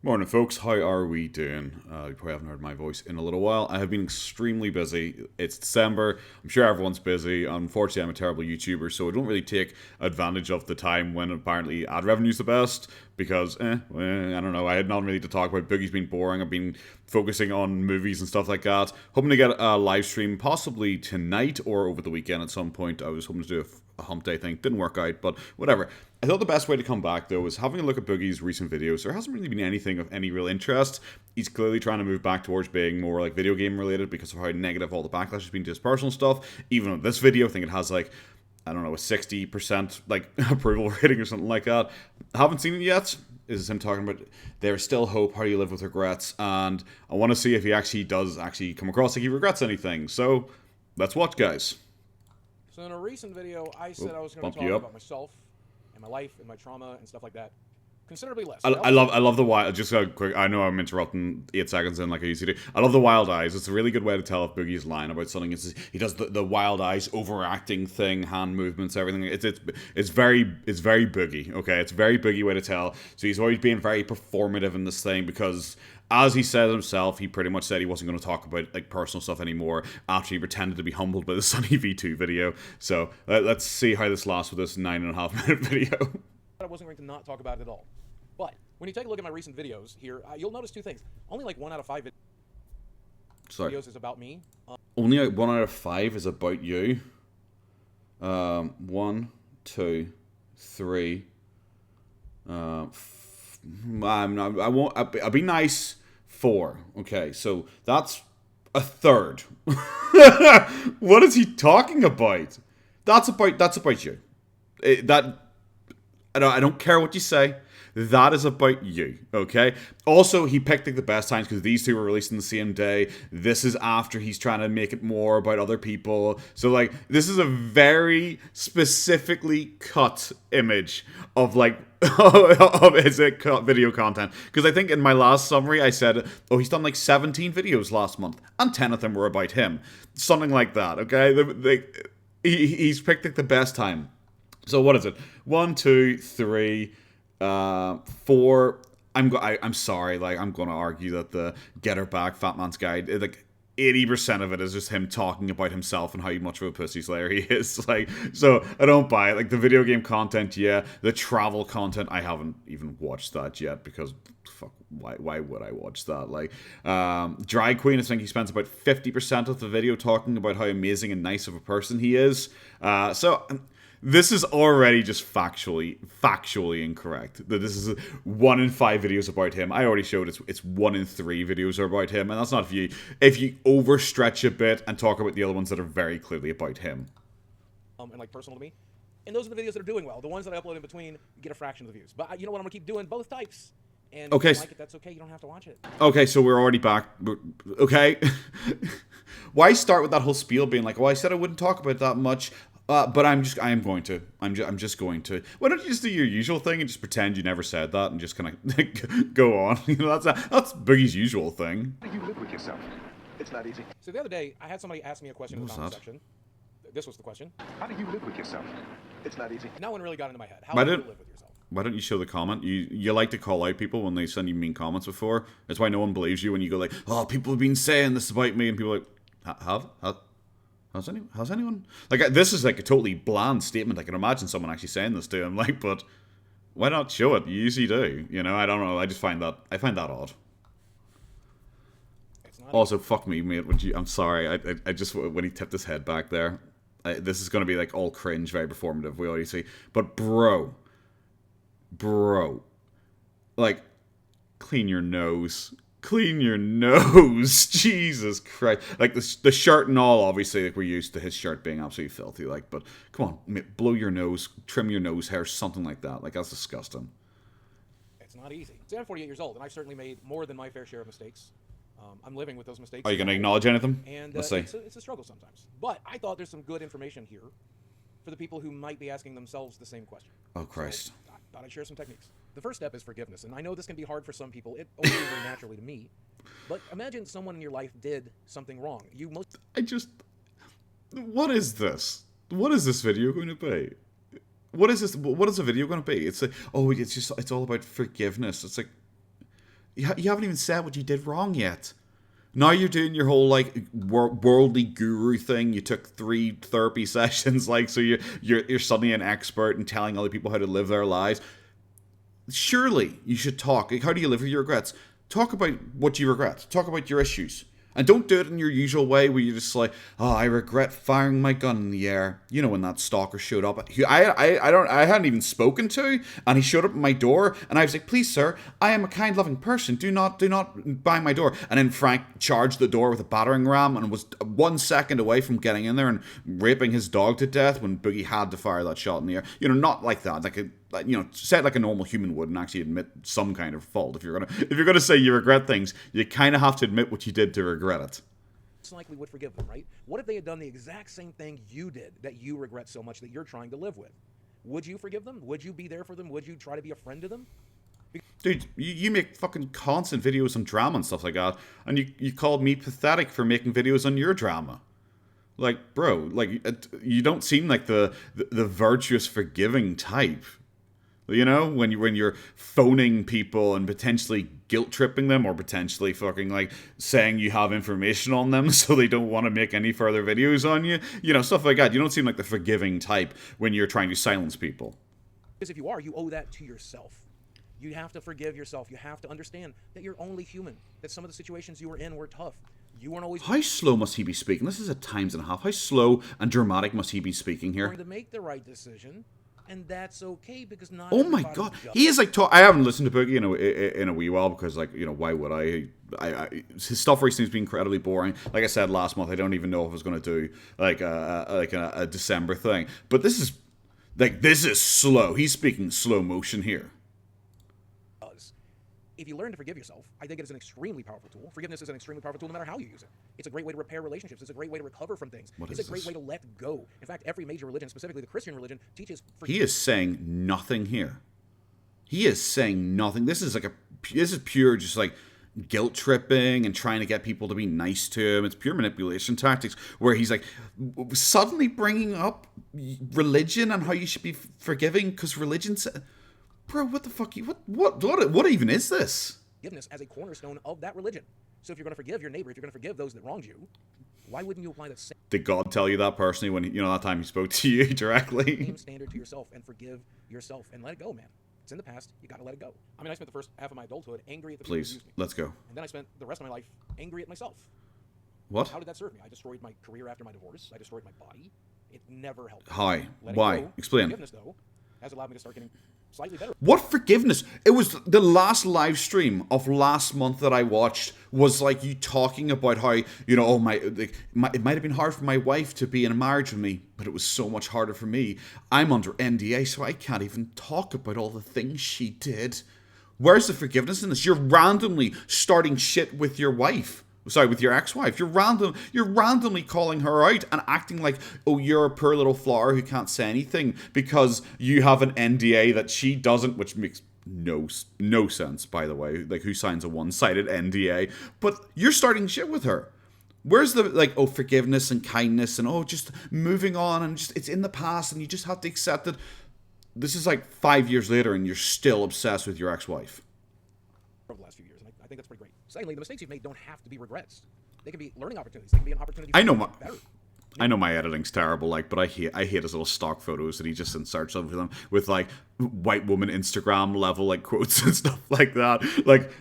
Morning, folks. How are we doing? You probably haven't heard my voice in a little while. I have been extremely busy. It's December. I'm sure everyone's busy. Unfortunately, I'm a terrible YouTuber, so I don't really take advantage of the time when apparently ad revenue's the best because, I don't know. I had nothing really to talk about. Boogie's been boring. I've been focusing on movies and stuff like that. Hoping to get a live stream possibly tonight or over the weekend at some point. I was hoping to do a hump day thing. Didn't work out, but whatever. I thought the best way to come back, though, was having a look at Boogie's recent videos. There hasn't really been anything of any real interest. He's clearly trying to move back towards being more like video game related because of how negative all the backlash has been to his personal stuff. Even with this video, I think it has like, I don't know, a 60% like approval rating or something like that. Haven't seen it yet. This is him talking about there's still hope, how do you live with regrets, and I want to see if he actually does actually come across like he regrets anything. So let's watch, guys. So in a recent video, I said I was going to Bump you talk up. about myself and my life and my trauma and stuff like that. Considerably less. I love the wild. Just quick. I know I'm interrupting 8 seconds in like I usually do. I love the wild eyes. It's a really good way to tell if Boogie's lying about something. He does the wild eyes, overacting thing, hand movements, everything. It's very Boogie. Okay, it's a very Boogie way to tell. So he's always being very performative in this thing because, as he said himself, he pretty much said he wasn't going to talk about like personal stuff anymore after he pretended to be humbled by the Sunny V2 video. So let's see how this lasts with this 9.5 minute video. I wasn't going to not talk about it at all. But when you take a look at my recent videos here, you'll notice two things. Only like 1 out of 5 videos is about me. Only 1 out of 5 is about you. 1, 2, 3. I won't. I'll be nice. 4. Okay, so that's a third. What is he talking about? That's about you. I don't care what you say. That is about you, okay? Also, he picked like the best times because these two were released on the same day. This is after he's trying to make it more about other people. So, like, this is a very specifically cut image of, like, of his video content. Because I think in my last summary, I said, oh, he's done, like, 17 videos last month, and 10 of them were about him. Something like that, okay? He's picked, like, the best time. So, what is it? 1, 2, 3... 4. I'm sorry. Like I'm gonna argue that the Get Her Back Fat Man's Guide, like 80% of it is just him talking about himself and how much of a pussy slayer he is. Like, so I don't buy it. Like the video game content, yeah. The travel content, I haven't even watched that yet because fuck, why would I watch that? Like, Drag Queen, I think he spends about 50% of the video talking about how amazing and nice of a person he is. So. This is already just factually incorrect. That this is 1 in 5 videos about him. I already showed it's 1 in 3 videos are about him, and that's not if you overstretch a bit and talk about the other ones that are very clearly about him. And like personal to me. And those are the videos that are doing well. The ones that I upload in between get a fraction of the views. But you know what? I'm gonna keep doing both types. And okay, if you like it, that's okay. You don't have to watch it. Okay, so we're already back. Okay, why start with that whole spiel being like, "Oh, I said I wouldn't talk about that much." But I'm going to. I'm just going to. Why don't you just do your usual thing and just pretend you never said that and just kind of go on? You know, that's Boogie's usual thing. How do you live with yourself? It's not easy. So the other day, I had somebody ask me a question in the comment section. This was the question. How do you live with yourself? It's not easy. No one really got into my head. How do you live with yourself? Why don't you show the comment? You like to call out people when they send you mean comments before. That's why no one believes you when you go like, "Oh, people have been saying this about me," and people are like, "Have? Has anyone? Like, this is like a totally bland statement. I can imagine someone actually saying this to him. Like, but why not show it? You usually do. You know, I don't know. I find that odd. Also, fuck me, mate. I'm sorry. I just when he tipped his head back there. This is going to be like all cringe, very performative. We already see. But bro, like, clean your nose. Clean your nose, Jesus Christ! Like the shirt and all, obviously, like we're used to his shirt being absolutely filthy. Like, but come on, blow your nose, trim your nose hair, something like that. Like that's disgusting. It's not easy. See, I'm 48 years old, and I've certainly made more than my fair share of mistakes. I'm living with those mistakes. Are you going to acknowledge any of them? And let's see. It's a struggle sometimes. But I thought there's some good information here for the people who might be asking themselves the same question. Oh Christ! So I thought I'd share some techniques. The first step is forgiveness, and I know this can be hard for some people. It only came very naturally to me. But imagine someone in your life did something wrong. What is this? What is this video going to be? What is this? What is the video going to be? It's like, oh, it's all about forgiveness. It's like, You haven't even said what you did wrong yet. Now you're doing your whole like worldly guru thing. You took 3 therapy sessions, like, so you're suddenly an expert and telling other people how to live their lives. Surely you should talk. Like, how do you live with your regrets? Talk about what you regret. Talk about your issues. And don't do it in your usual way where you're just like, oh, I regret firing my gun in the air. You know, when that stalker showed up. I hadn't even spoken to, and he showed up at my door, and I was like, please, sir, I am a kind, loving person. Do not bang my door. And then Frank charged the door with a battering ram and was 1 second away from getting in there and raping his dog to death when Boogie had to fire that shot in the air. You know, not like that. Say it like a normal human would and actually admit some kind of fault. If you're gonna say you regret things, you kind of have to admit what you did to regret it. It's likely would forgive them, right? What if they had done the exact same thing you did that you regret so much that you're trying to live with? Would you forgive them? Would you be there for them? Would you try to be a friend to them? Dude, you make fucking constant videos on drama and stuff like that, and you called me pathetic for making videos on your drama. Like, bro, like, you don't seem like the virtuous, forgiving type. You know, when you're phoning people and potentially guilt tripping them, or potentially fucking like saying you have information on them so they don't want to make any further videos on you. You know, stuff like that. You don't seem like the forgiving type when you're trying to silence people. Because if you are, you owe that to yourself. You have to forgive yourself. You have to understand that you're only human. That some of the situations you were in were tough. You weren't always... How slow must he be speaking? This is a times and a half. How slow and dramatic must he be speaking here? ...to make the right decision. And that's okay, because not... Oh my god, he is like... I haven't listened to Boogie in a wee while, because, like, you know, why would I? His stuff recently has been incredibly boring. Like I said last month, I don't even know if I was going to do like a December thing. But this is slow. He's speaking slow motion here. If you learn to forgive yourself, I think it is an extremely powerful tool. Forgiveness is an extremely powerful tool no matter how you use it. It's a great way to repair relationships. It's a great way to recover from things. It's a great way to let go. In fact, every major religion, specifically the Christian religion, teaches forgiveness. He is saying nothing here. He is saying nothing. This is pure just like guilt tripping and trying to get people to be nice to him. It's pure manipulation tactics where he's like suddenly bringing up religion and how you should be forgiving because religion said... Bro, what the fuck? What even is this? Forgiveness as a cornerstone of that religion. So if you're going to forgive your neighbor, if you're going to forgive those that wronged you, why wouldn't you apply the same... Did God tell you that personally when, you know, that time he spoke to you directly? ...same standard to yourself and forgive yourself and let it go, man. It's in the past. You got to let it go. I mean, I spent the first half of my adulthood angry at the people who used me. Let's go. And then I spent the rest of my life angry at myself. What? How did that serve me? I destroyed my career after my divorce. I destroyed my body. It never helped. How? Why? Explain. Forgiveness, though, has allowed me to start getting slightly better. What forgiveness? It was the last live stream of last month that I watched was like you talking about how, you know, it might have been hard for my wife to be in a marriage with me, but it was so much harder for me. I'm under NDA, so I can't even talk about all the things she did. Where's the forgiveness in this? You're randomly starting shit with your wife. Sorry, with your ex-wife. You're randomly calling her out and acting like, oh, you're a poor little flower who can't say anything because you have an NDA that she doesn't, which makes no sense, by the way. Like, who signs a one-sided NDA? But you're starting shit with her. Where's the, like, oh, forgiveness and kindness and, oh, just moving on and just, it's in the past and you just have to accept it. This is like 5 years later and you're still obsessed with your ex-wife. Over the last few years, and I think that's pretty great. Secondly, the mistakes you've made don't have to be regrets. They can be learning opportunities. They can be an opportunity for you to get better. I know my editing's terrible, like, but I hate his little stock photos that he just inserts over them with like white woman Instagram level like quotes and stuff like that. Like,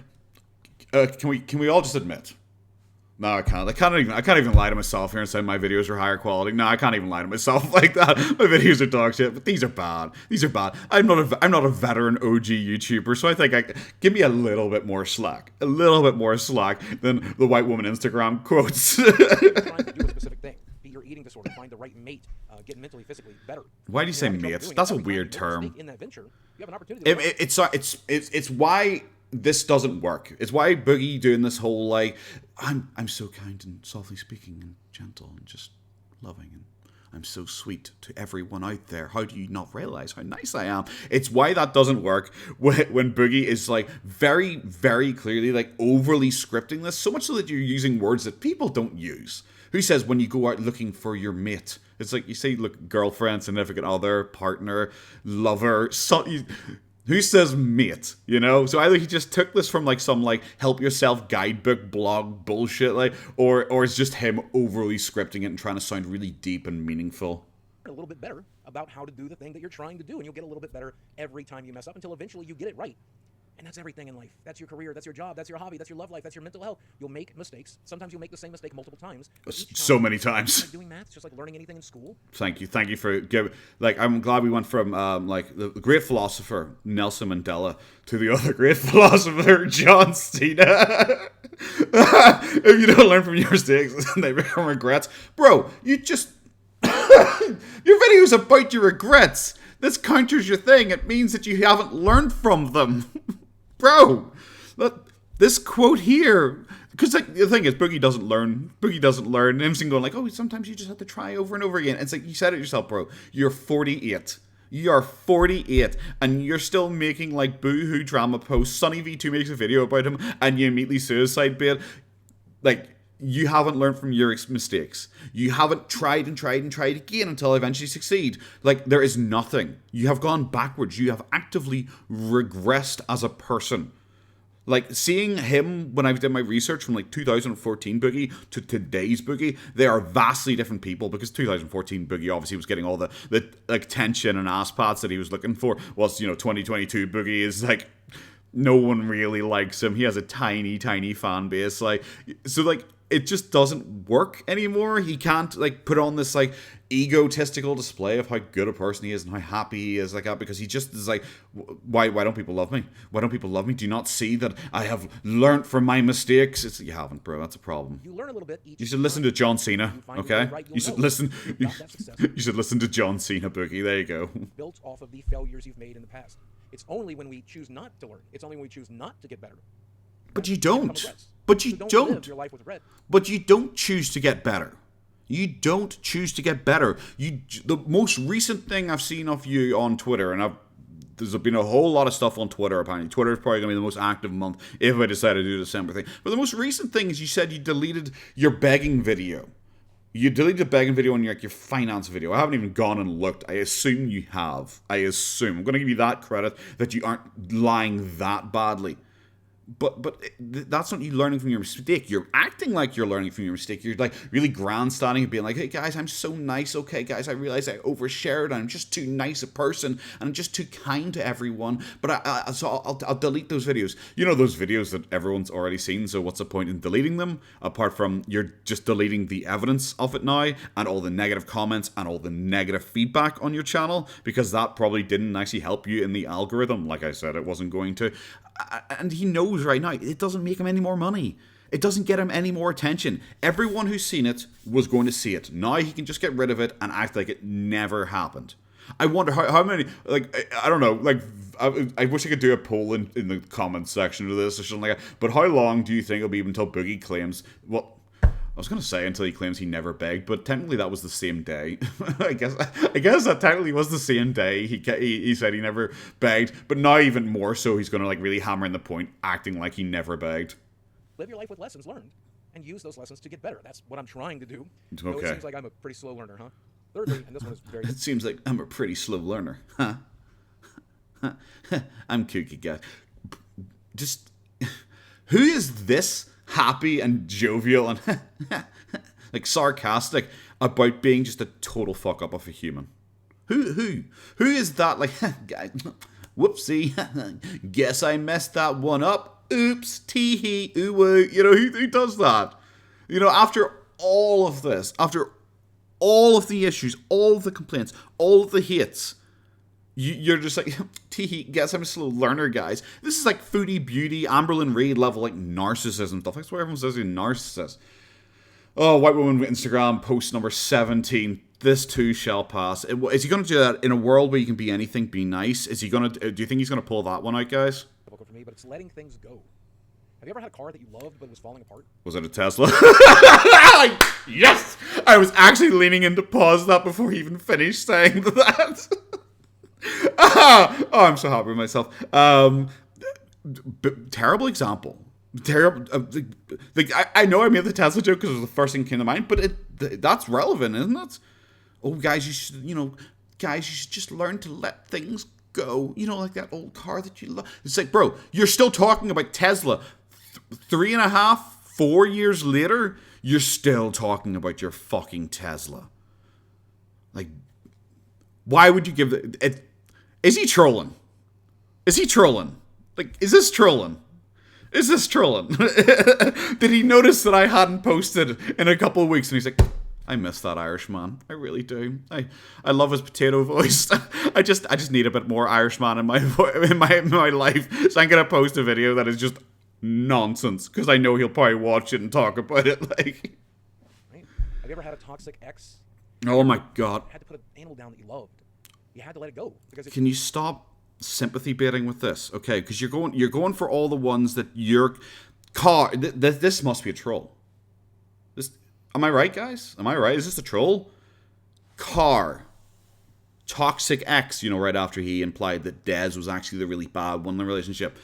can we all just admit? No, I can't. I can't even lie to myself here and say my videos are higher quality. No, I can't even lie to myself like that. My videos are dog shit, but these are bad. These are bad. I'm not a veteran OG YouTuber, so I think give me a little bit more slack. A little bit more slack than the white woman Instagram quotes. Trying to do a specific thing. Beat your eating disorder. Find the right mate. Get mentally, physically better. Why do you say mates? That's a weird term. In that venture, you have an opportunity. It's why this doesn't work. It's why Boogie doing this whole like I'm so kind and softly speaking and gentle and just loving and I'm so sweet to everyone out there. How do you not realize how nice I am? It's why that doesn't work when Boogie is like very, very clearly like overly scripting this, so much so that you're using words that people don't use. Who says when you go out looking for your mate? It's like you say, look, girlfriend, significant other, partner, lover. Who says mate? You know? So either he just took this from like some like help yourself guidebook blog bullshit, like, or it's just him overly scripting it and trying to sound really deep and meaningful. A little bit better about how to do the thing that you're trying to do, and you'll get a little bit better every time you mess up until eventually you get it right. And that's everything in life. That's your career, that's your job, that's your hobby, that's your love life, that's your mental health. You'll make mistakes. Sometimes you'll make the same mistake multiple times. So many times. Like doing math, just like learning anything in school. Thank you for giving. Like, I'm glad we went from like the great philosopher Nelson Mandela to the other great philosopher John Cena. If you don't learn from your mistakes, they become regrets, bro. You just your video is about your regrets. This counters your thing. It means that you haven't learned from them. Bro, this quote here, because like, the thing is, Boogie doesn't learn. And him going like, oh, sometimes you just have to try over and over again. It's like, you said it yourself, bro. You're 48. You are 48, and you're still making like boo-hoo drama posts. Sunny V2 makes a video about him, and you immediately suicide bait. Like, you haven't learned from your mistakes. You haven't tried again until eventually succeed. Like, there is nothing. You have gone backwards. You have actively regressed as a person. Like, seeing him when I did my research from like 2014 Boogie to today's Boogie, they are vastly different people, because 2014 Boogie obviously was getting all the like tension and ass pats that he was looking for. Whilst, 2022 Boogie is like, no one really likes him. He has a tiny fan base. Like, so like, it just doesn't work anymore. He can't like put on this like egotistical display of how good a person he is and how happy he is like that, because he just is like, why don't people love me? Why don't people love me? Do you not see that I have learnt from my mistakes? You haven't, bro. That's a problem. You learn a little bit each. You should listen to John Cena, okay? You should listen. You should listen to John Cena, Boogie. There you go. Built off of the failures you've made in the past. It's only when we choose not to learn. It's only when we choose not to get better. But you don't. But you don't. Live your life with regret. But you don't choose to get better. You don't choose to get better. The most recent thing I've seen of you on Twitter, and there's been a whole lot of stuff on Twitter, apparently. Twitter is probably going to be the most active month if I decide to do the December thing. But the most recent thing is you said you deleted your begging video. You deleted the begging video on your finance video. I haven't even gone and looked. I assume you have. I'm going to give you that credit that you aren't lying that badly. But that's not you learning from your mistake. You're acting like you're learning from your mistake. You're like really grandstanding and being like, hey guys, I'm so nice. Okay guys, I realize I overshared and I'm just too nice a person and I'm just too kind to everyone. But I'll delete those videos. You know, those videos that everyone's already seen. So what's the point in deleting them? Apart from you're just deleting the evidence of it now and all the negative comments and all the negative feedback on your channel, because that probably didn't actually help you in the algorithm. Like I said, it wasn't going to. And he knows right now it doesn't make him any more money. It doesn't get him any more attention. Everyone who's seen it was going to see it. Now he can just get rid of it and act like it never happened. I wonder how many, like, I don't know, like, I wish I could do a poll in the comments section of this or something like that. But how long do you think it'll be until Boogie claims, well, I was going to say until he claims he never begged, but technically that was the same day. I guess that technically was the same day he said he never begged, but now even more so he's going to like really hammer in the point, acting like he never begged. Live your life with lessons learned and use those lessons to get better. That's what I'm trying to do. Okay. It seems like I'm a pretty slow learner, huh? Thirdly, and this one is very... It seems like I'm a pretty slow learner, huh? I'm kooky guy. Just, who is this happy and jovial and like sarcastic about being just a total fuck up of a human? Who is that? Like, whoopsie, guess I messed that one up. Oops, tee-hee, ooh, you know, who does that? You know, after all of this, after all of the issues, all of the complaints, all of the hits, you're just like, tee-hee, guess I'm a slow learner, guys. This is like Foodie Beauty, Amberlyn Reid level, like, narcissism stuff. That's why everyone says he's a narcissist. Oh, White Woman with Instagram, post number 17. This too shall pass. Is he going to do that in a world where you can be anything, be nice? Is he going to, do you think he's going to pull that one out, guys? For me, but it's letting things go. Have you ever had a car that you loved but it was falling apart? Was it a Tesla? Yes! I was actually leaning in to pause that before he even finished saying that. Oh, I'm so happy with myself. Terrible example. Terrible. I know I made the Tesla joke because it was the first thing that came to mind, but that's relevant, isn't it? Oh, guys, you should just learn to let things go. You know, like that old car that you love. It's like, bro, you're still talking about Tesla. 3.5, 4 years later, you're still talking about your fucking Tesla. Like, why would you give it? Is he trolling? Is he trolling? Like, is this trolling? Is this trolling? Did he notice that I hadn't posted in a couple of weeks? And he's like, I miss that Irishman. I really do. I love his potato voice. I just need a bit more Irishman in my life. So I'm gonna post a video that is just nonsense because I know he'll probably watch it and talk about it. Like, right? Have you ever had a toxic ex? Oh my god! You had to put an animal down that you loved. You had to let it go because Can you stop sympathy baiting with this? Okay, because you're going for all the ones that your car. This must be a troll. Am I right, guys? Am I right? Is this a troll? Car. Toxic ex, you know, right after he implied that Des was actually the really bad one in the relationship.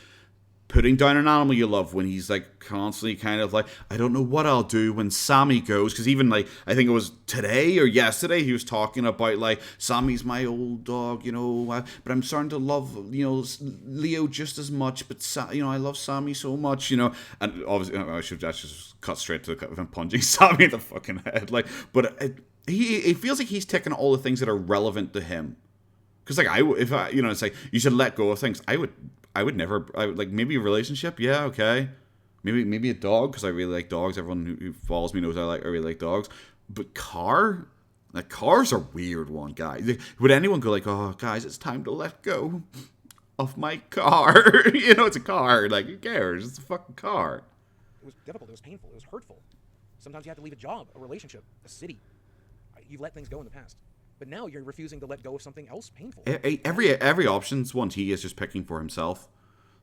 Putting down an animal you love when he's like constantly kind of like, I don't know what I'll do when Sammy goes. Because even like, I think it was today or yesterday, he was talking about like, Sammy's my old dog, you know, but I'm starting to love, you know, Leo just as much. But, you know, I love Sammy so much, you know. And obviously, I should just cut straight to him punching Sammy in the fucking head. Like, but it feels like he's taking all the things that are relevant to him. Because like, you know, it's like, you should let go of things. I would never, like, maybe a relationship, yeah, okay. Maybe a dog, because I really like dogs. Everyone who follows me knows I really like dogs. But car? Like, car's a weird one, guys. Would anyone go like, oh, guys, it's time to let go of my car? You know, it's a car. Like, who cares? It's a fucking car. It was difficult. It was painful. It was hurtful. Sometimes you have to leave a job, a relationship, a city. You've let things go in the past. But now you're refusing to let go of something else painful. Every option's one he is just picking for himself.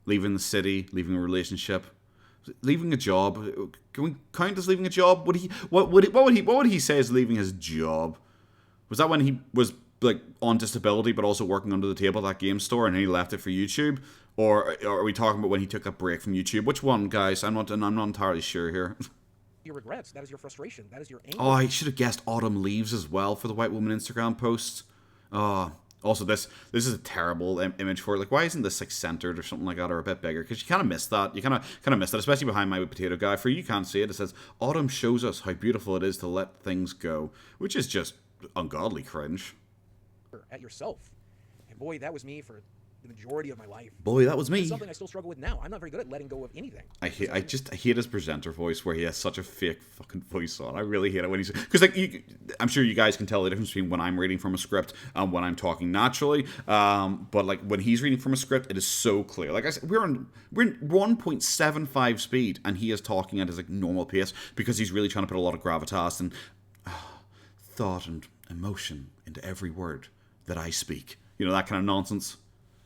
Leaving the city, leaving a relationship, leaving a job. Can we count as leaving a job? What would he say is leaving his job? Was that when he was like on disability but also working under the table at that game store and he left it for YouTube? Or are we talking about when he took a break from YouTube? Which one, guys? I'm not entirely sure here. Your regrets, that is your frustration, that is your anger. Oh, I should have guessed Autumn Leaves as well for the White Woman Instagram post. Also, this is a terrible image for it. Like, why isn't this like centered or something like that, or a bit bigger? Because you kind of miss that. You kind of miss that, especially behind my potato guy. For you can't see it. It says Autumn shows us how beautiful it is to let things go, which is just ungodly cringe. At yourself, and boy, that was me for the majority of my life. Boy, that was me. It's something I still struggle with now. I'm not very good at letting go of anything. I hate his presenter voice where he has such a fake fucking voice on. I really hate it when he's, because like I'm sure you guys can tell the difference between when I'm reading from a script and when I'm talking naturally. But like when he's reading from a script, it is so clear. Like I said, we're in 1.75 speed, and he is talking at his like normal pace because he's really trying to put a lot of gravitas and thought and emotion into every word that I speak. You know, that kind of nonsense.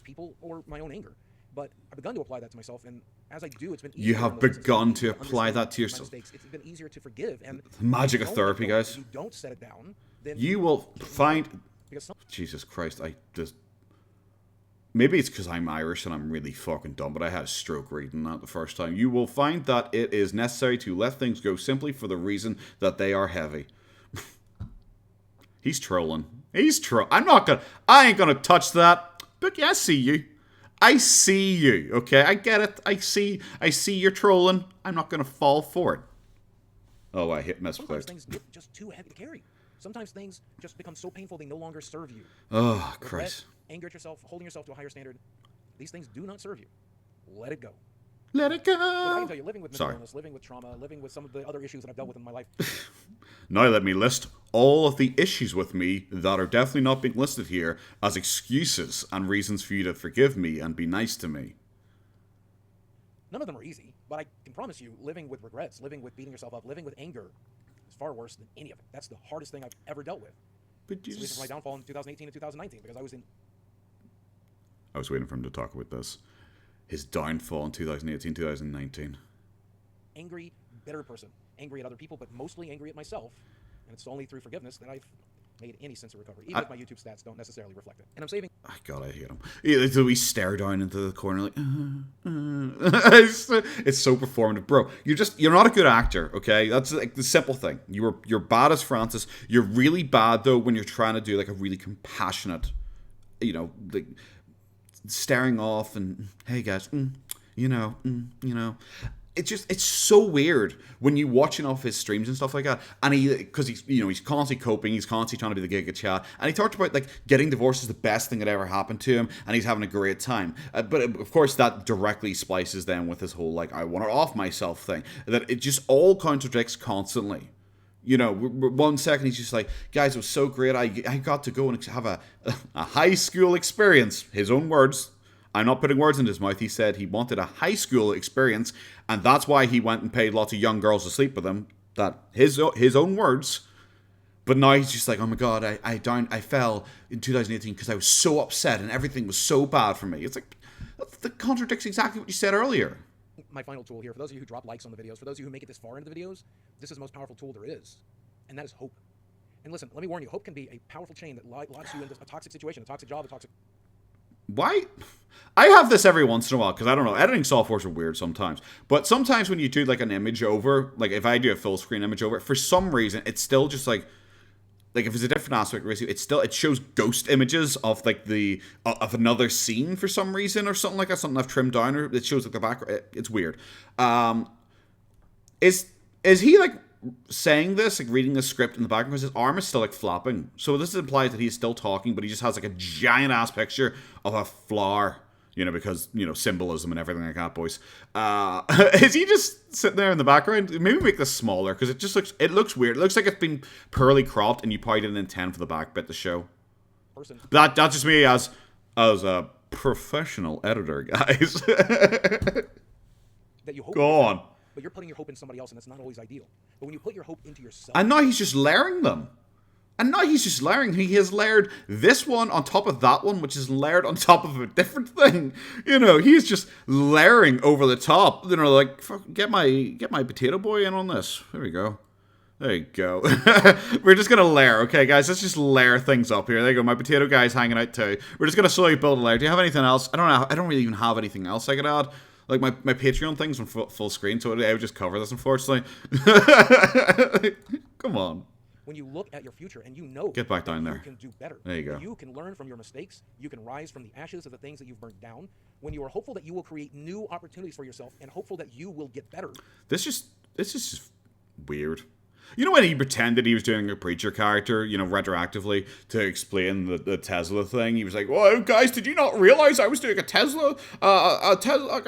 People or my own anger, but I've begun to apply that to myself, and as I do, it's been easier. You have begun to apply that to yourself. It's been easier to forgive, and the magic of therapy, guys. If you don't set it down, then you will find. Jesus Christ! Maybe it's because I'm Irish and I'm really fucking dumb, but I had a stroke reading that the first time. You will find that it is necessary to let things go simply for the reason that they are heavy. He's trolling. I ain't gonna touch that. Boogie, I see you. I see you, okay? I get it. I see you're trolling. I'm not going to fall for it. Oh, I hit misclicked. Sometimes things get just too heavy to carry. Sometimes things just become so painful they no longer serve you. Oh, Christ. Anger at yourself, holding yourself to a higher standard. These things do not serve you. Let it go. Let it go. Look, I can tell you, living with mental illness, living with trauma, living with some of the other issues that I've dealt with in my life. Now let me list all of the issues with me that are definitely not being listed here as excuses and reasons for you to forgive me and be nice to me. None of them are easy, but I can promise you, living with regrets, living with beating yourself up, living with anger is far worse than any of it. That's the hardest thing I've ever dealt with. But it's the reason for my downfall in 2018 and 2019, because I was waiting for him to talk about this. His downfall in 2018, 2019. Angry, bitter person. Angry at other people, but mostly angry at myself. And it's only through forgiveness that I've made any sense of recovery. Even if my YouTube stats don't necessarily reflect it. And I'm saving... Oh, God, I hate him. So we stare down into the corner like... It's so performative. Bro, you're not a good actor, okay? That's like the simple thing. You're bad as Francis. You're really bad, though, when you're trying to do like a really compassionate, you know... like staring off and, hey guys, you know. It's so weird when you watching off his streams and stuff like that, and because he's constantly coping, he's constantly trying to be the Giga Chat, and he talked about like getting divorced is the best thing that ever happened to him, and he's having a great time. But of course, that directly splices then with his whole like I want to off myself thing. That it just all contradicts constantly. You know, 1 second he's just like, guys, it was so great. I got to go and have a high school experience. His own words. I'm not putting words in his mouth. He said he wanted a high school experience, and that's why he went and paid lots of young girls to sleep with him. That his own words. But now he's just like, oh my god, I fell in 2018 because I was so upset and everything was so bad for me. It's like that contradicts exactly what you said earlier. My final tool here, for those of you who drop likes on the videos, for those of you who make it this far into the videos, this is the most powerful tool there is, and that is hope. And listen, let me warn you, hope can be a powerful chain that locks you into a toxic situation, a toxic job, a toxic... Why? I have this every once in a while, because I don't know, editing softwares are weird sometimes. But sometimes when you do like an image over, like if I do a full screen image over, for some reason, it's still just like if it's a different aspect ratio, it shows ghost images of like of another scene for some reason or something like that, something I've trimmed down, or it shows like the background. It's weird. Is he like saying this, like reading the script in the background, because his arm is still like flapping? So this implies that he's still talking, but he just has like a giant ass picture of a flower, because symbolism and everything like that, boys. Is he just sitting there in the background? Maybe make this smaller, because it looks weird. It looks like it's been poorly cropped, and you probably didn't intend for the back bit to show. That's just me as a professional editor, guys. That you hope. Go on. But you're putting your hope in somebody else, and that's not always ideal. But when you put your hope into yourself... And now he's just layering them. He has layered this one on top of that one, which is layered on top of a different thing. He's just layering over the top. Like, get my potato boy in on this. There we go. There you go. We're just going to layer. Okay, guys, let's just layer things up here. There you go. My potato guy's hanging out too. We're just going to slowly build a layer. Do you have anything else? I don't know. I don't really even have anything else I could add. Like, my Patreon thing's on full screen, so I would just cover this, unfortunately. Come on. When you look at your future and get back down there. You can do better. There you go. You can learn from your mistakes. You can rise from the ashes of the things that you've burnt down. When you are hopeful that you will create new opportunities for yourself and hopeful that you will get better. This is just weird. When he pretended he was doing a preacher character, retroactively to explain the Tesla thing, he was like, "Well, guys, did you not realize I was doing a Tesla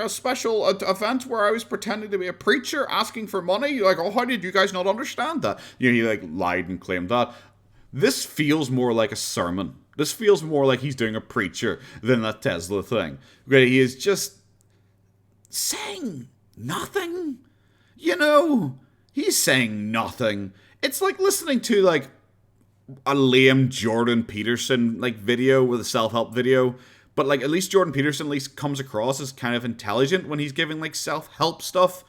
special event where I was pretending to be a preacher asking for money? Like, oh, how did you guys not understand that?" He like lied and claimed that. This feels more like a sermon. This feels more like he's doing a preacher than that Tesla thing. Where he is just saying nothing. He's saying nothing. It's like listening to like a lame Jordan Peterson like video with a self-help video, but like at least Jordan Peterson at least comes across as kind of intelligent when he's giving like self-help stuff.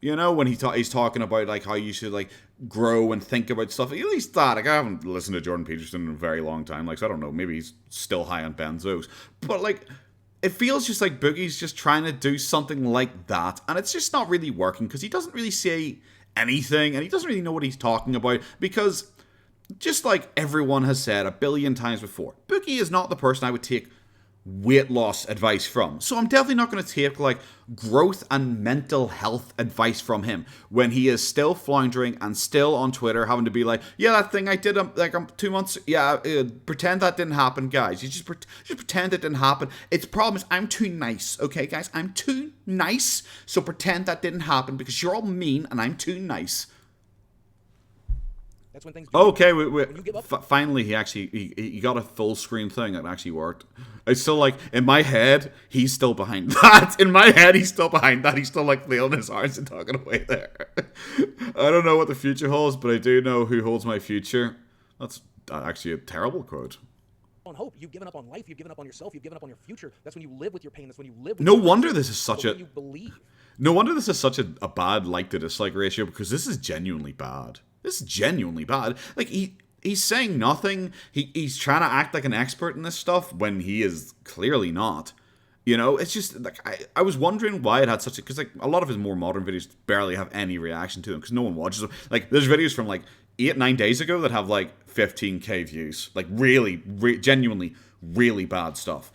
When he's talking about like how you should like grow and think about stuff. At least that. Like I haven't listened to Jordan Peterson in a very long time. Like so I don't know. Maybe he's still high on benzos, but like. It feels just like Boogie's just trying to do something like that, and it's just not really working because he doesn't really say anything, and he doesn't really know what he's talking about, because just like everyone has said a billion times before, Boogie is not the person I would take weight loss advice from. So I'm definitely not going to take like growth and mental health advice from him when he is still floundering and still on Twitter having to be like, yeah, that thing I did 2 months, pretend that didn't happen, guys. You just pretend it didn't happen. It's problem is I'm too nice, okay, guys? I'm too nice, so pretend that didn't happen because you're all mean and I'm too nice. That's when things okay, finally he got a full screen thing that actually worked. It's still like, in my head, he's still behind that. He's still like flailing his arms and talking away there. I don't know what the future holds, but I do know who holds my future. That's actually a terrible quote. On hope, you've given up on life, you've given up on yourself, you've given up on your future. That's when you live with your pain. That's when you live with No wonder this is such you believe. No wonder this is such a bad like to dislike ratio, because this is genuinely bad. This is genuinely bad. Like, he's saying nothing. He's trying to act like an expert in this stuff when he is clearly not. It's just, like, I was wondering why it had such a... Because, like, a lot of his more modern videos barely have any reaction to them, because no one watches them. Like, there's videos from, like, 8-9 days ago that have, like, 15k views. Like, really, genuinely, really bad stuff.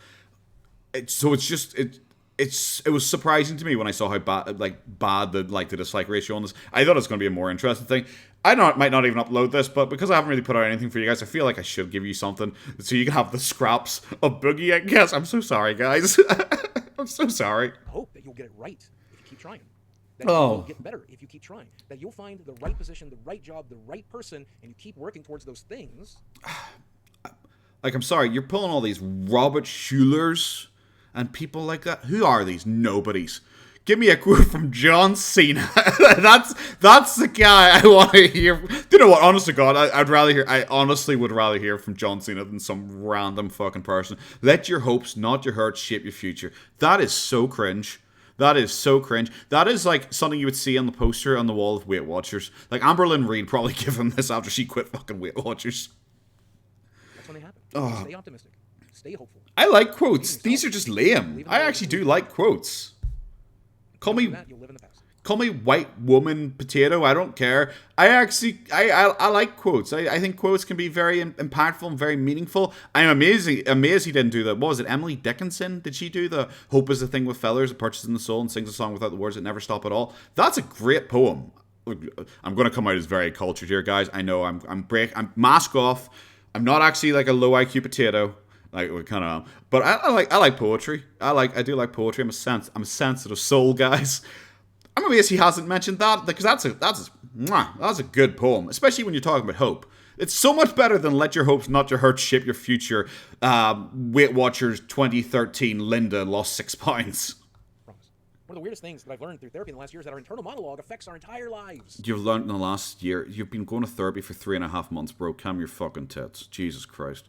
It was surprising to me when I saw how bad the dislike ratio on this. I thought it was going to be a more interesting thing. Might not even upload this, but because I haven't really put out anything for you guys, I feel like I should give you something so you can have the scraps of Boogie, I guess. I'm so sorry, guys. I'm so sorry. I hope that you'll get it right if you keep trying. That you'll get better if you keep trying. That you'll find the right position, the right job, the right person, and you keep working towards those things. Like, I'm sorry, you're pulling all these Robert Schulers and people like that. Who are these nobodies? Give me a quote from John Cena. that's the guy I want to hear. Do you know what? Honest to God, I honestly would rather hear from John Cena than some random fucking person. Let your hopes, not your hurts, shape your future. That is so cringe. That is so cringe. That is like something you would see on the poster on the wall of Weight Watchers. Like, Amberlynn Reid probably give him this after she quit fucking Weight Watchers. That's when they happen. Stay optimistic. Stay hopeful. I like quotes. These are just lame. I actually do like quotes. Call me white woman potato. I don't care. I like quotes. I think quotes can be very impactful and very meaningful. I'm amazed he didn't do that. What was it? Emily Dickinson? Did she do the "Hope is the thing with fellers, it purchases in the soul and sings a song without the words that never stop at all"? That's a great poem. I'm going to come out as very cultured here, guys. I know I'm mask off. I'm not actually like a low IQ potato. Like, we kind of, but I like poetry. I do like poetry. I'm a sensitive soul, guys. I'm amazed he hasn't mentioned that, because that's a good poem, especially when you're talking about hope. It's so much better than "Let your hopes, not your hurts, shape your future." Weight Watchers 2013. Linda lost 6 pounds. Promise. One of the weirdest things that I've learned through therapy in the last year is that our internal monologue affects our entire lives. You've learned in the last year. You've been going to therapy for 3.5 months, bro. Calm your fucking tits. Jesus Christ.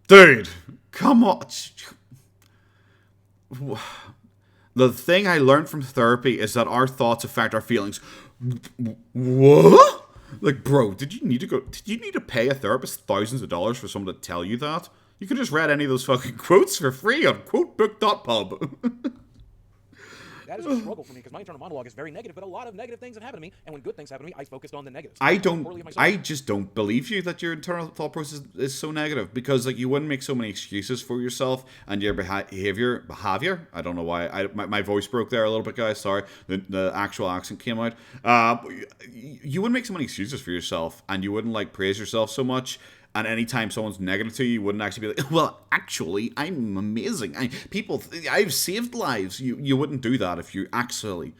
Dude, come on. The thing I learned from therapy is that our thoughts affect our feelings. What? Like, bro, did you need to pay a therapist thousands of dollars for someone to tell you that? You could just read any of those fucking quotes for free on quotebook.pub. That is a struggle for me, because my internal monologue is very negative, but a lot of negative things have happened to me, and when good things happen to me, I focused on the negatives. I just don't believe you that your internal thought process is so negative, because like you wouldn't make so many excuses for yourself and your behavior. I don't know why my voice broke there a little bit, guys. Sorry, the actual accent came out. You wouldn't make so many excuses for yourself, and you wouldn't like praise yourself so much. And anytime someone's negative to you, you wouldn't actually be like, well, actually, I'm amazing. I've saved lives. You wouldn't do that if you actually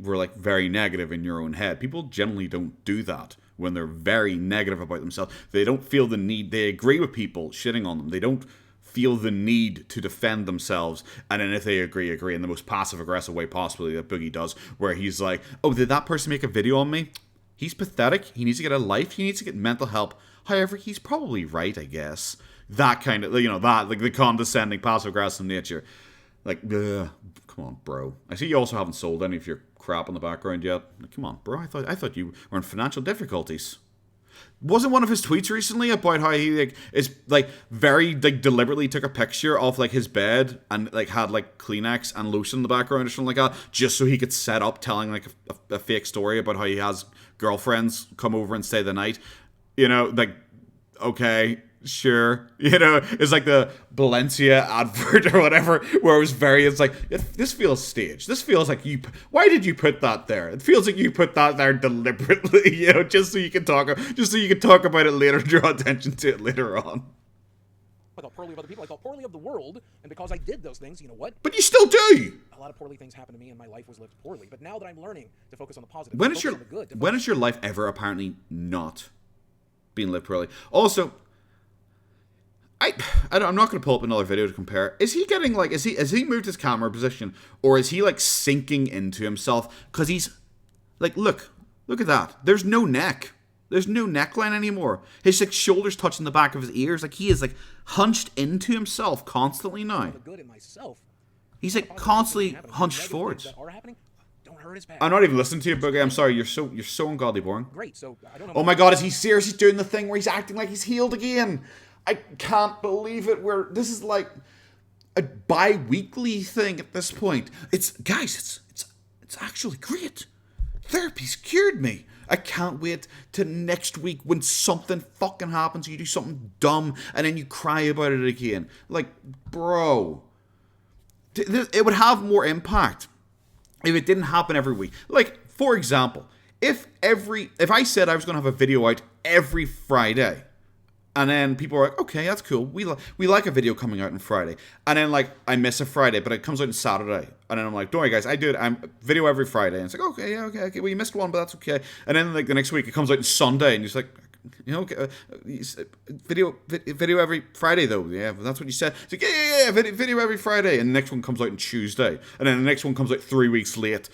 were like very negative in your own head. People generally don't do that when they're very negative about themselves. They don't feel the need. They agree with people shitting on them. They don't feel the need to defend themselves. And then if they agree in the most passive-aggressive way possible that Boogie does, where he's like, oh, did that person make a video on me? He's pathetic. He needs to get a life. He needs to get mental help. However, he's probably right, I guess. That kind of, like the condescending, passive-aggressive nature. Like, ugh, come on, bro. I see you also haven't sold any of your crap in the background yet. Like, come on, bro. I thought you were in financial difficulties. Wasn't one of his tweets recently about how he is very deliberately took a picture of his bed and had Kleenex and lotion in the background or something like that, just so he could set up telling a fake story about how he has girlfriends come over and stay the night. Okay, sure. It's like the Valencia advert or whatever, where it was this feels staged. This feels like why did you put that there? It feels like you put that there deliberately, just so you can talk about it later, draw attention to it later on. I thought poorly of other people. I thought poorly of the world, and because I did those things, you know what? But you still do. A lot of poorly things happened to me, and my life was lived poorly. But now that I'm learning to focus on the positive, when is your life ever apparently not being lived poorly? Also, I'm not going to pull up another video to compare. Is he getting has he moved his camera position, or is he sinking into himself? Because he's look at that. There's no neck. There's no neckline anymore. His shoulders touching the back of his ears. He is hunched into himself constantly now. He's constantly hunched forwards. I'm not even listening to you, Boogie. I'm sorry. You're so ungodly boring. Great. So I don't know. Oh my God, is he seriously doing the thing where he's acting like he's healed again? I can't believe it. This is a bi-weekly thing at this point. It's actually great. therapy's cured me. I can't wait to next week when something fucking happens, you do something dumb, and then you cry about it again. Like, bro, it would have more impact if it didn't happen every week. Like, for example, if I said I was going to have a video out every Friday, and then people are like, okay, that's cool. We like a video coming out on Friday. And then, like, I miss a Friday, but it comes out on Saturday. And then I'm like, don't worry, guys, I do it. I'm video every Friday. And it's like, okay, yeah, okay. Well, you missed one, but that's okay. And then, like, the next week, it comes out on Sunday. And you're just like, you know, video every Friday, though. Yeah, that's what you said. It's like, yeah, video every Friday. And the next one comes out on Tuesday. And then the next one comes out 3 weeks late.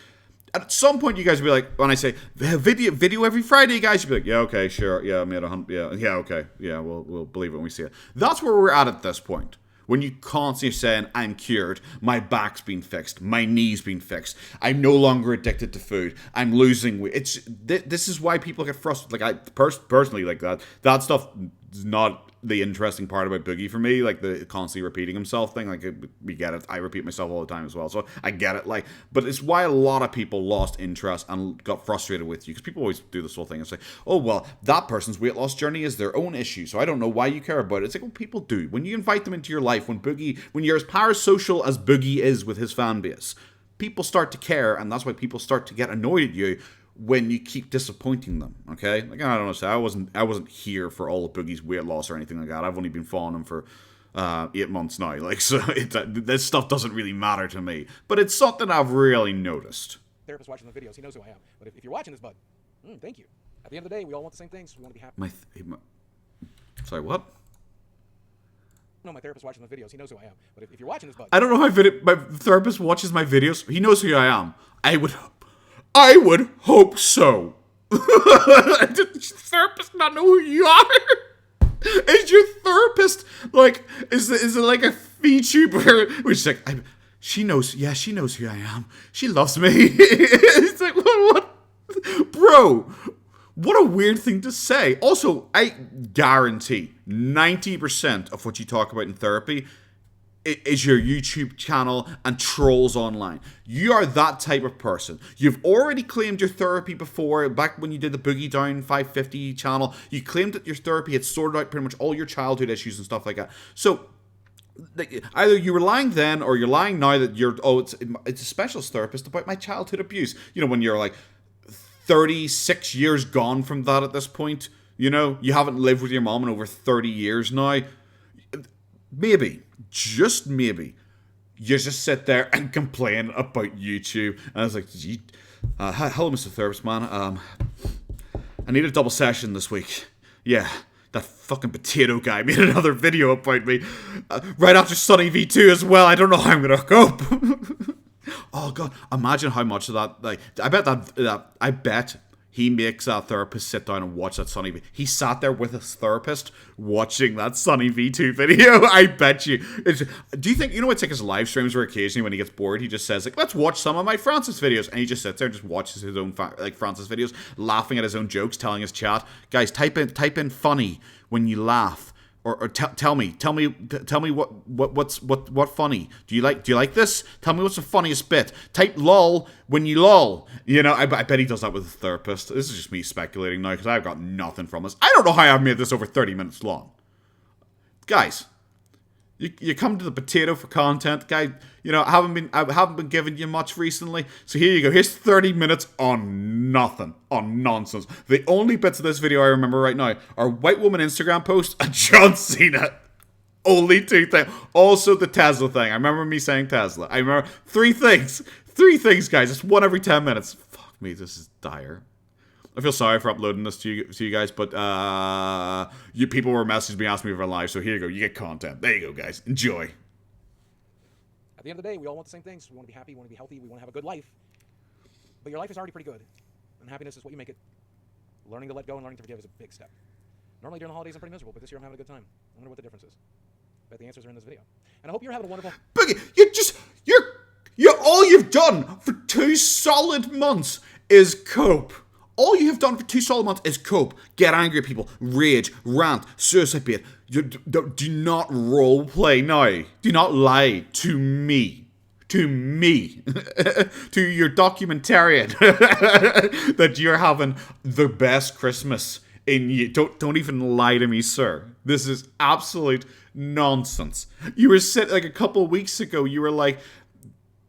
At some point, you guys will be like, when I say video every Friday, guys, you'll be like, yeah, okay, sure, yeah, I made 100, yeah, okay, yeah, we'll believe it when we see it. That's where we're at this point. When you constantly saying, I'm cured, my back's been fixed, my knee's been fixed, I'm no longer addicted to food, I'm losing weight. This is why people get frustrated. Like, I personally, like, that stuff is not the interesting part about Boogie for me, like the constantly repeating himself thing. Like, we get it. I repeat myself all the time as well, so I get it. Like, but it's why a lot of people lost interest and got frustrated with you, because people always do this whole thing and say, oh, well, that person's weight loss journey is their own issue, so I don't know why you care about it. It's like, well, people do. When you invite them into your life, when you're as parasocial as Boogie is with his fan base, people start to care, and that's why people start to get annoyed at you when you keep disappointing them, okay? Like, I don't know, I wasn't here for all of Boogie's weight loss or anything like that. I've only been following him for 8 months now, like, so this stuff doesn't really matter to me. But it's something I've really noticed. Therapist watching the videos, he knows who I am. But if you're watching this, bud, thank you. At the end of the day, we all want the same things. We want to be happy. Sorry, what? No, my therapist watching the videos, he knows who I am. But if you're watching this, bud, I don't know how my therapist watches my videos. He knows who I am. I would hope so. Does your therapist not know who you are? Is your therapist like, is it like a VTuber which is like, she knows who I am. She loves me. It's like, what? Bro, what a weird thing to say. Also, I guarantee 90% of what you talk about in therapy is your YouTube channel and trolls online. You are that type of person. You've already claimed your therapy before, back when you did the Boogie Down 550 channel. You claimed that your therapy had sorted out pretty much all your childhood issues and stuff like that. So, like, either you were lying then, or you're lying now that it's a specialist therapist about my childhood abuse. You know, when you're like 36 years gone from that at this point. You know, you haven't lived with your mom in over 30 years now. Maybe, just maybe, you just sit there and complain about YouTube. And I was like, hello, Mr. Therapist, man. I need a double session this week. Yeah, that fucking potato guy made another video about me. Right after Sunny V2 as well. I don't know how I'm going to cope. Oh, God. Imagine how much of that, like, I bet he makes that therapist sit down and watch that Sunny V. He sat there with his therapist watching that Sunny V2 video. I bet you. Do you think, you know, it's like his live streams where occasionally when he gets bored, he just says, like, let's watch some of my Francis videos. And he just sits there and just watches his own, Francis videos, laughing at his own jokes, telling his chat, guys, type in funny when you laugh. Or tell me what funny. Do you like this? Tell me what's the funniest bit. Type lol when you lol. You know, I bet he does that with his therapist. This is just me speculating now because I've got nothing from this. I don't know how I've made this over 30 minutes long. Guys, you come to the potato for content, guy. You know, I haven't been giving you much recently. So here you go. Here's 30 minutes on nothing, on nonsense. The only bits of this video I remember right now are white woman Instagram post and John Cena. Only 2 things. Also the Tesla thing. I remember me saying Tesla. I remember 3 things. 3 things, guys. It's one every 10 minutes. Fuck me, this is dire. I feel sorry for uploading this to you guys, but you people were messaging me, asking me if I'm live, so here you go. You get content. There you go, guys. Enjoy. at the end of the day, we all want the same things. We want to be happy, we want to be healthy, we want to have a good life. But your life is already pretty good, and happiness is what you make it. Learning to let go and learning to forgive is a big step. Normally during the holidays I'm pretty miserable, but this year I'm having a good time. I wonder what the difference is. Bet the answers are in this video. And I hope you're having a wonderful... Boogie, you're all you've done for 2 solid months is cope. All you have done for 2 solid months is cope. Get angry at people, rage, rant, suicide bait. Do not role play now. Do not lie to me. to me, to your documentarian, that you're having the best Christmas in you. Don't even lie to me, sir. This is absolute nonsense. You were sitting like a couple of weeks ago, you were like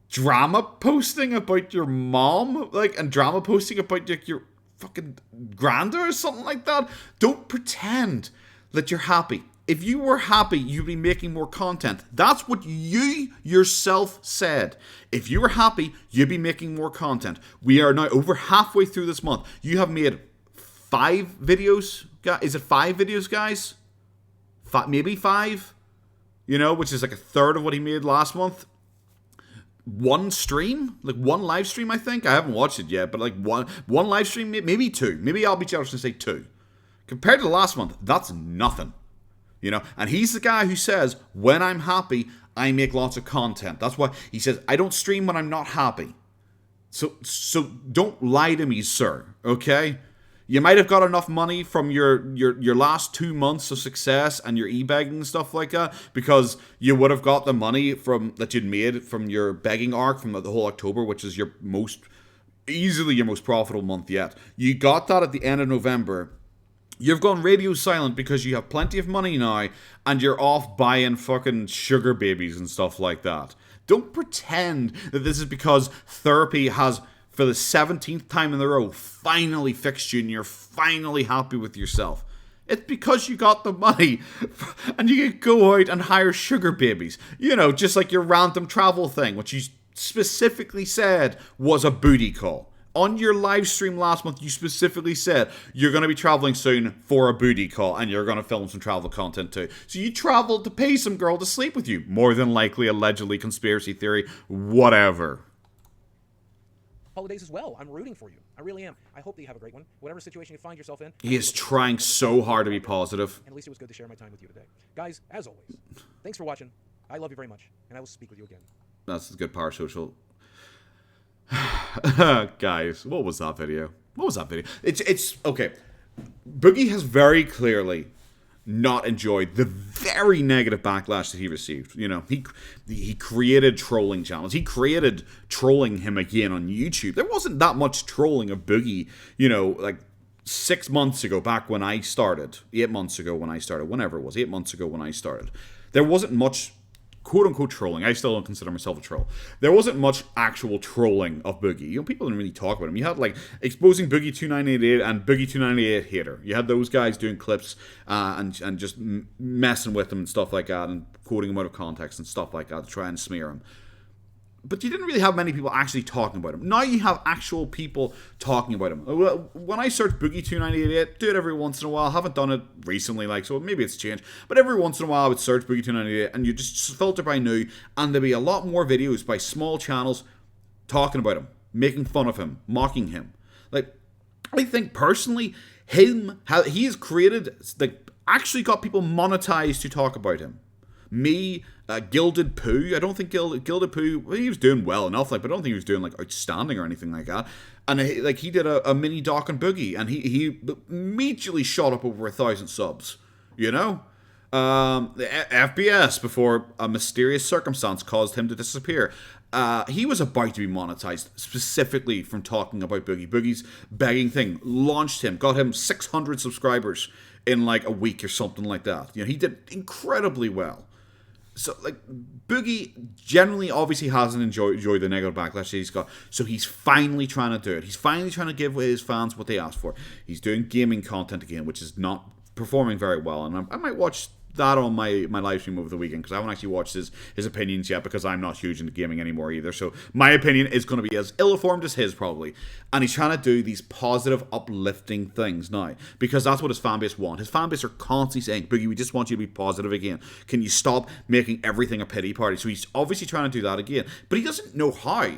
drama posting about your mom, like, and drama posting about your fucking granda or something like that. Don't pretend that you're happy. If you were happy, you'd be making more content. That's what you yourself said. If you were happy, you'd be making more content. We are now over halfway through this month. You have made 5 videos. Is it 5 videos, guys? Maybe 5? You know, which is like a third of what he made last month. 1 stream? Like 1 live stream, I think? I haven't watched it yet, but like one live stream, maybe 2. Maybe I'll be generous and say 2. Compared to last month, that's nothing. You know, and he's the guy who says, when I'm happy, I make lots of content. That's why he says, I don't stream when I'm not happy. So don't lie to me, sir, okay? You might have got enough money from your last 2 months of success and your e-begging and stuff like that, because you would have got the money that you'd made from your begging arc from the whole October, which is easily your most profitable month yet. You got that at the end of November. You've gone radio silent because you have plenty of money now and you're off buying fucking sugar babies and stuff like that. Don't pretend that this is because therapy has, for the 17th time in a row, finally fixed you and you're finally happy with yourself. It's because you got the money and you can go out and hire sugar babies. You know, just like your random travel thing, which you specifically said was a booty call. On your live stream last month, you specifically said you're going to be traveling soon for a booty call and you're going to film some travel content too. So you traveled to pay some girl to sleep with you. More than likely, allegedly, conspiracy theory, whatever. Holidays as well. I'm rooting for you. I really am. I hope that you have a great one. Whatever situation you find yourself in. He is trying so hard to be positive. And at least it was good to share my time with you today. Guys, as always, thanks for watching. I love you very much. And I will speak with you again. That's a good parasocial. Guys, what was that video? It's okay. Boogie has very clearly not enjoyed the very negative backlash that he received. You know, he created trolling channels. He created trolling him again on YouTube. There wasn't that much trolling of Boogie, you know, like 6 months ago, back when I started, 8 months ago when I started, whenever it was, 8 months ago when I started. There wasn't much quote-unquote trolling. I still don't consider myself a troll. There wasn't much actual trolling of Boogie. You know, people didn't really talk about him. You had, like, exposing Boogie2988 and Boogie2988 hater. You had those guys doing clips and just messing with him and stuff like that and quoting him out of context and stuff like that to try and smear him. But you didn't really have many people actually talking about him. Now you have actual people talking about him. When I search Boogie2988, do it every once in a while. Haven't done it recently, like, so maybe it's changed. But every once in a while I would search Boogie2988 and you just filter by new, and there'd be a lot more videos by small channels talking about him, making fun of him, mocking him. Like, I think personally, he has created, like, actually got people monetized to talk about him. Me, Gilded Pooh. I don't think Gilded Pooh, well, he was doing well enough, like, but I don't think he was doing, like, outstanding or anything like that. And he did a mini doc on Boogie, and he immediately shot up over 1,000 subs. You know, the FBS, before a mysterious circumstance caused him to disappear. He was about to be monetized specifically from talking about Boogie. Boogie's begging thing launched him, got him 600 subscribers in like a week or something like that. You know, he did incredibly well. So, like, Boogie generally obviously hasn't enjoyed the negative backlash that he's got. So he's finally trying to do it. He's finally trying to give his fans what they asked for. He's doing gaming content again, which is not performing very well. And I might watch that on my live stream over the weekend, because I haven't actually watched his opinions yet, because I'm not huge into gaming anymore either. So my opinion is going to be as ill-informed as his, probably. And he's trying to do these positive, uplifting things now, because that's what his fan base want. His fan base are constantly saying, Boogie, we just want you to be positive again. Can you stop making everything a pity party? So he's obviously trying to do that again, but he doesn't know how.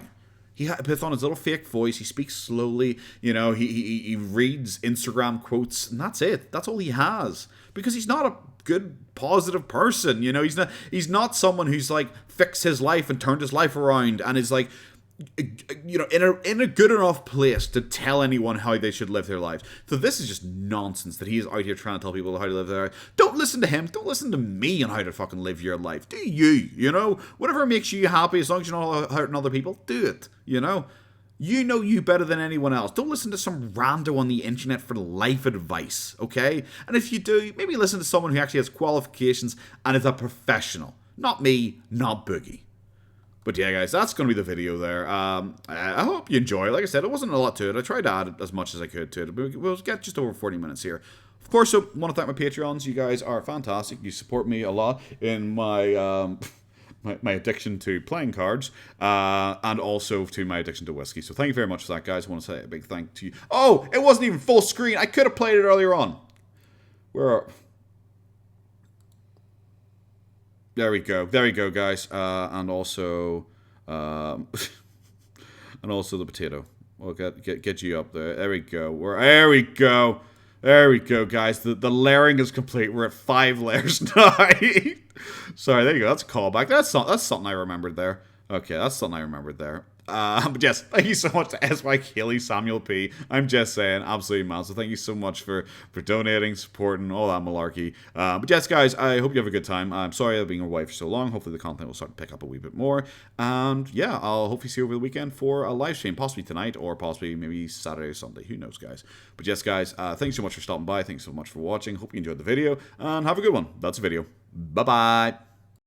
He puts on his little fake voice. He speaks slowly. You know, he reads Instagram quotes, and that's it. That's all he has, because he's not a good, positive person. You know, he's not someone who's like fixed his life and turned his life around and is like you know, in a good enough place to tell anyone how they should live their lives. So this is just nonsense that he is out here trying to tell people how to live their life. Don't listen to him. Don't listen to me on how to fucking live your life. Do you? You know, whatever makes you happy, as long as you're not hurting other people, do it. You know you better than anyone else. Don't listen to some rando on the internet for life advice, okay? And if you do, maybe listen to someone who actually has qualifications and is a professional. Not me, not Boogie. But yeah, guys, that's going to be the video there. I hope you enjoy it. Like I said, it wasn't a lot to it. I tried to add as much as I could to it. We'll get just over 40 minutes here. Of course, I want to thank my Patreons. You guys are fantastic. You support me a lot in my... my addiction to playing cards, and also to my addiction to whiskey. So thank you very much for that, guys. I want to say a big thank to you. Oh, it wasn't even full screen. I could have played it earlier on. There we go. There we go, guys. And also the potato. We'll get you up there. There we go. There we go. There we go, guys. The layering is complete. We're at 5 layers now. Sorry, there you go. That's a callback. That's something I remembered there. Okay, that's something I remembered there. But yes, thank you so much to S.Y. Kelly, Samuel P. I'm just saying, absolutely massive. Thank you so much for donating, supporting, all that malarkey. But yes, guys, I hope you have a good time. I'm sorry I've been away for so long. Hopefully the content will start to pick up a wee bit more. And yeah, I'll hopefully see you over the weekend for a live stream, possibly tonight or possibly maybe Saturday or Sunday. Who knows, guys? But yes, guys, thanks so much for stopping by. Thanks so much for watching. Hope you enjoyed the video and have a good one. That's a video. Bye-bye.